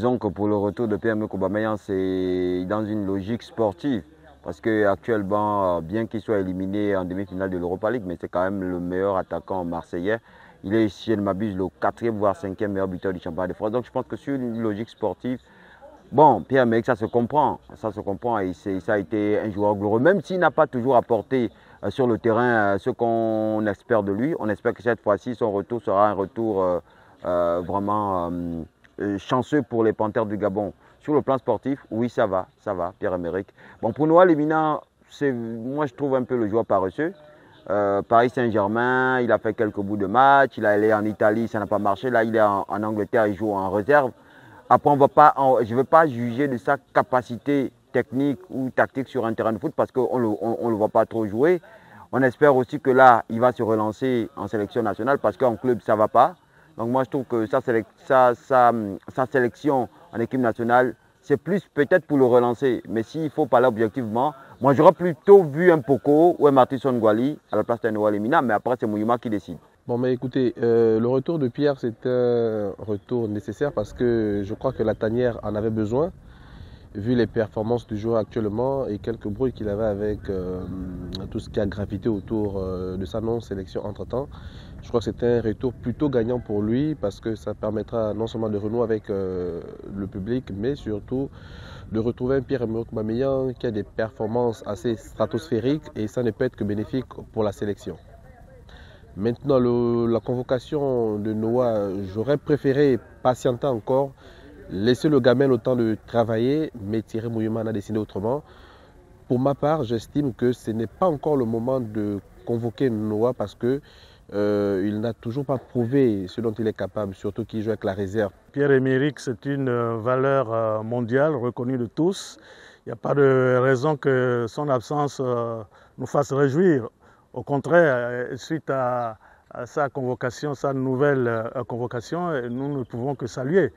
disons que pour le retour de Pierre-Emerick Aubameyang, c'est dans une logique sportive. Parce qu'actuellement, bien qu'il soit éliminé en demi-finale de l'Europa League, mais c'est quand même le meilleur attaquant marseillais. Il est, si je ne m'abuse, le 4e voire 5e meilleur buteur du championnat de France. Donc je pense que sur une logique sportive, bon, Pierre-Emerick, ça se comprend et ça a été un joueur glorieux. Même s'il n'a pas toujours apporté sur le terrain ce qu'on espère de lui, on espère que cette fois-ci, son retour sera un retour vraiment chanceux pour les Panthères du Gabon. Sur le plan sportif, oui, ça va, Pierre-Emerick. Bon, pour Noah Lemina, moi je trouve un peu le joueur paresseux. Paris Saint-Germain, il a fait quelques bouts de match, il est allé en Italie, ça n'a pas marché. Là, il est en Angleterre, il joue en réserve. Après, je ne veux pas juger de sa capacité technique ou tactique sur un terrain de foot parce qu'on ne le voit pas trop jouer. On espère aussi que là, il va se relancer en sélection nationale parce qu'en club, ça ne va pas. Donc moi, je trouve que sa sélection en équipe nationale, c'est plus peut-être pour le relancer. Mais s'il faut parler objectivement, moi, j'aurais plutôt vu un Poko ou un Martinson Gwali à la place d'un Noah Lemina. Mais après, c'est Mouyouma qui décide. Bon, mais écoutez, le retour de Pierre, c'est un retour nécessaire parce que je crois que la tanière en avait besoin, vu les performances du joueur actuellement et quelques bruits qu'il avait avec tout ce qui a gravité autour de sa non-sélection entre-temps. Je crois que c'est un retour plutôt gagnant pour lui parce que ça permettra non seulement de renouer avec le public, mais surtout de retrouver un Pierre-Emerick Aubameyang qui a des performances assez stratosphériques et ça ne peut être que bénéfique pour la sélection. Maintenant, la convocation de Noah, j'aurais préféré patienter encore, laisser le gamin le temps de travailler, mais Thierry Mouyouma en a décidé autrement. Pour ma part, j'estime que ce n'est pas encore le moment de convoquer Noah parce que il n'a toujours pas prouvé ce dont il est capable, surtout qu'il joue avec la réserve. Pierre-Emerick, c'est une valeur mondiale reconnue de tous. Il n'y a pas de raison que son absence nous fasse réjouir. Au contraire, suite à sa convocation, sa nouvelle convocation, nous ne pouvons que saluer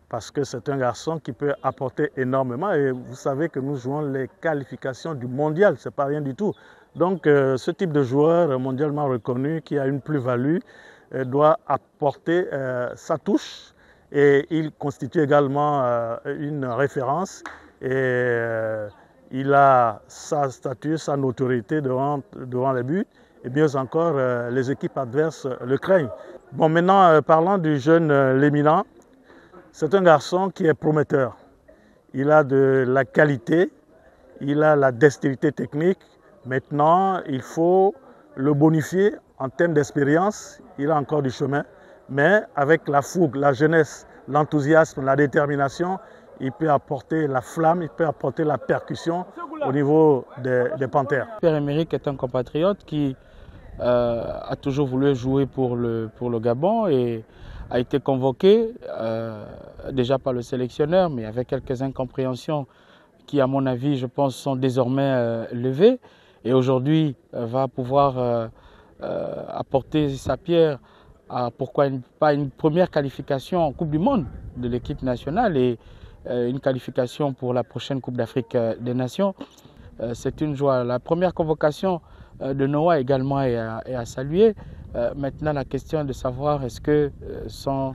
parce que c'est un garçon qui peut apporter énormément et vous savez que nous jouons les qualifications du mondial, ce n'est pas rien du tout. Donc ce type de joueur mondialement reconnu qui a une plus-value doit apporter sa touche et il constitue également une référence et il a sa stature, sa notoriété devant les buts et bien encore les équipes adverses le craignent. Bon, maintenant parlant du jeune Lemina, c'est un garçon qui est prometteur. Il a de la qualité, il a la dextérité technique. Maintenant, il faut le bonifier en termes d'expérience. Il a encore du chemin, mais avec la fougue, la jeunesse, l'enthousiasme, la détermination, il peut apporter la flamme, il peut apporter la percussion au niveau des Panthères. Pierre-Emerick est un compatriote qui a toujours voulu jouer pour le Gabon et a été convoqué déjà par le sélectionneur, mais avec quelques incompréhensions qui, à mon avis, je pense, sont désormais levées. Et aujourd'hui, va pouvoir apporter sa pierre à, pourquoi pas, une première qualification en Coupe du Monde de l'équipe nationale et une qualification pour la prochaine Coupe d'Afrique des Nations. C'est une joie. La première convocation de Noah également est à saluer. Maintenant, la question est de savoir est-ce que son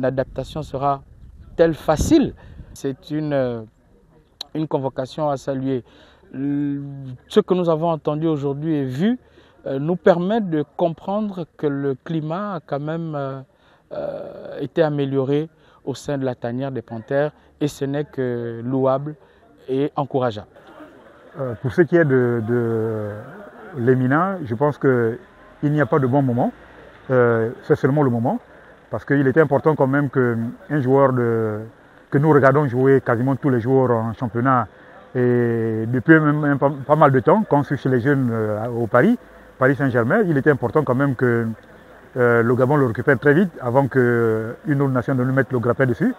adaptation sera-t-elle facile? C'est une convocation à saluer. Ce que nous avons entendu aujourd'hui et vu nous permet de comprendre que le climat a quand même été amélioré au sein de la tanière des Panthères et ce n'est que louable et encourageable. Pour ce qui est de Lemina, je pense qu'il n'y a pas de bon moment. C'est seulement le moment. Parce qu'il était important quand même qu'un joueur que nous regardons jouer quasiment tous les jours en championnat et depuis même pas mal de temps, quand on suit chez les jeunes au Paris Saint-Germain, il était important quand même que le Gabon le récupère très vite avant qu'une autre nation ne lui mette le grappin dessus.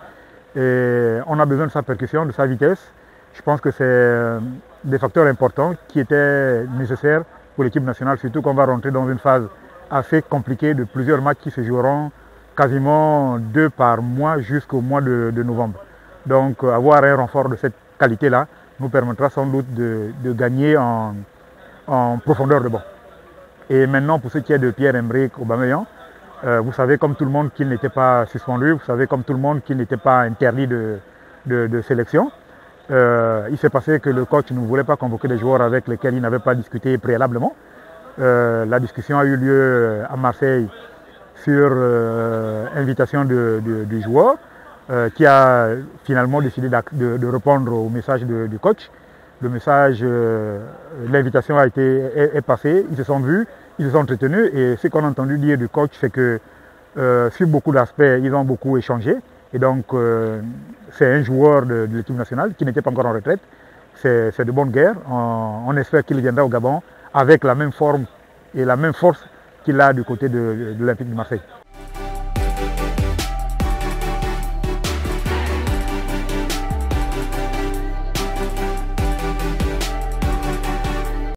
Et on a besoin de sa percussion, de sa vitesse. Je pense que c'est des facteurs importants qui étaient nécessaires pour l'équipe nationale, surtout qu'on va rentrer dans une phase assez compliquée de plusieurs matchs qui se joueront quasiment 2 par mois jusqu'au mois de novembre. Donc avoir un renfort de cette qualité-là nous permettra sans doute de gagner en profondeur de banc. Et maintenant, pour ce qui est de Pierre-Emerick Aubameyang, Vous savez comme tout le monde qu'il n'était pas suspendu, vous savez comme tout le monde qu'il n'était pas interdit de sélection. Il s'est passé que le coach ne voulait pas convoquer des joueurs avec lesquels il n'avait pas discuté préalablement. La discussion a eu lieu à Marseille sur invitation du joueur qui a finalement décidé de répondre au message du coach. Le message, l'invitation est passée, ils se sont vus, ils se sont entretenus et ce qu'on a entendu dire du coach c'est que sur beaucoup d'aspects ils ont beaucoup échangé et donc c'est un joueur de l'équipe nationale qui n'était pas encore en retraite, c'est de bonne guerre, on espère qu'il viendra au Gabon avec la même forme et la même force qu'il a du côté de l'Olympique de Marseille.